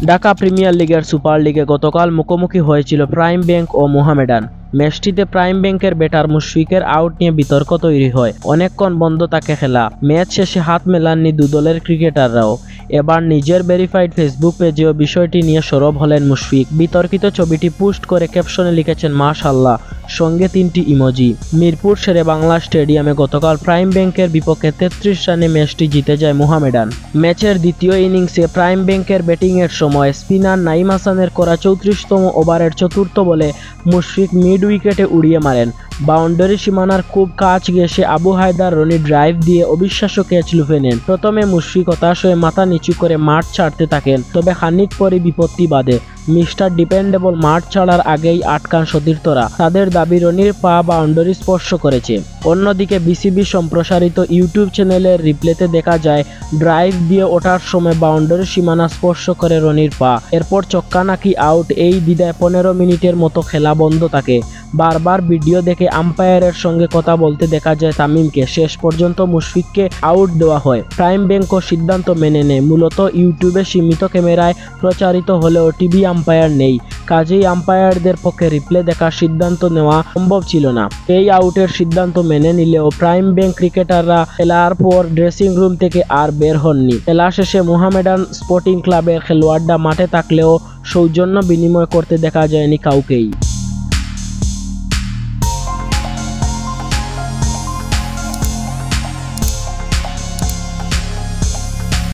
Dhaka premier লিগের super লিগে গতকাল মুখোমুখি হয়েছিল প্রাইম ব্যাংক ও মোহামেডান। ম্যাচটিতে প্রাইম ব্যাংকের ব্যাটার মুশফিকের আউট নিয়ে বিতর্ক তৈরি হয়। অনেকক্ষণ বন্ধ থাকে খেলা। ম্যাচ শেষে হাত মেলাননি দু দলের ক্রিকেটাররাও। এবার নিজের ভেরিফাইড ফেসবুক পেজেও বিষয়টি নিয়ে সরব হলেন মুশফিক। বিতর্কিত ছবিটি পোস্ট করে ক্যাপশনে লিখেছেন মাশাআল্লাহ, সঙ্গে 3টি ইমোজি। মিরপুর শেরে বাংলা স্টেডিয়ামে গতকাল প্রাইম ব্যাংকের বিপক্ষে 33 রানে ম্যাচটি জিতে যায় মোহামেডান। ম্যাচের দ্বিতীয় ইনিংসে প্রাইম ব্যাংকের ব্যাটিংয়ের সময় স্পিনার নাইম হাসানের করা 34তম ওভারের চতুর্থ বলে মুশফিক মিড উইকেটে উড়িয়ে মারেন। বাউন্ডারি সীমানার খুব কাছ ঘেঁষে আবু হায়দার রনি ড্রাইভ দিয়ে অবিশ্বাস্য ক্যাচ লুফে নেন। প্রথমে মুশফিক হতাশ হয়ে মাথা নিচু করে মাঠ ছাড়তে থাকেন, তবে খানিক পরে বিপত্তি বাধে। মিস্টার ডিপেন্ডেবল মাঠ ছাড়ার আগেই আটকান সতীর্থরা। তাদের দাবি রনির পা বাউন্ডারি স্পর্শ করেছে। অন্যদিকে বিসিবি সম্প্রসারিত ইউটিউব চ্যানেলের রিপ্লেতে দেখা যায় ড্রাইভ দিয়ে ওঠার সময় বাউন্ডারি সীমানা স্পর্শ করে রনির পা। এরপর চক্কা নাকি আউট, এই দ্বিধায় 15 মিনিটের মতো খেলা বন্ধ থাকে। বারবার ভিডিও দেখে আম্পায়ারের সঙ্গে কথা বলতে দেখা যায় তামিমকে। শেষ পর্যন্ত মুশফিককে আউট দেওয়া হয়। প্রাইম ব্যাংকও সিদ্ধান্ত মেনে নেয়। মূলত ইউটিউবে সীমিত ক্যামেরায় প্রচারিত হলেও টিভি আম্পায়ার নেই, কাজেই আম্পায়ারদের পক্ষে রিপ্লে দেখার সিদ্ধান্ত নেওয়া সম্ভব ছিল না। এই আউটের সিদ্ধান্ত মেনে নিলেও প্রাইম ব্যাংক ক্রিকেটাররা খেলার পর ড্রেসিং রুম থেকে আর বের হননি। খেলা শেষে মোহামেডান স্পোর্টিং ক্লাবের খেলোয়াড়রা মাঠে থাকলেও সৌজন্য বিনিময় করতে দেখা যায়নি কাউকেই।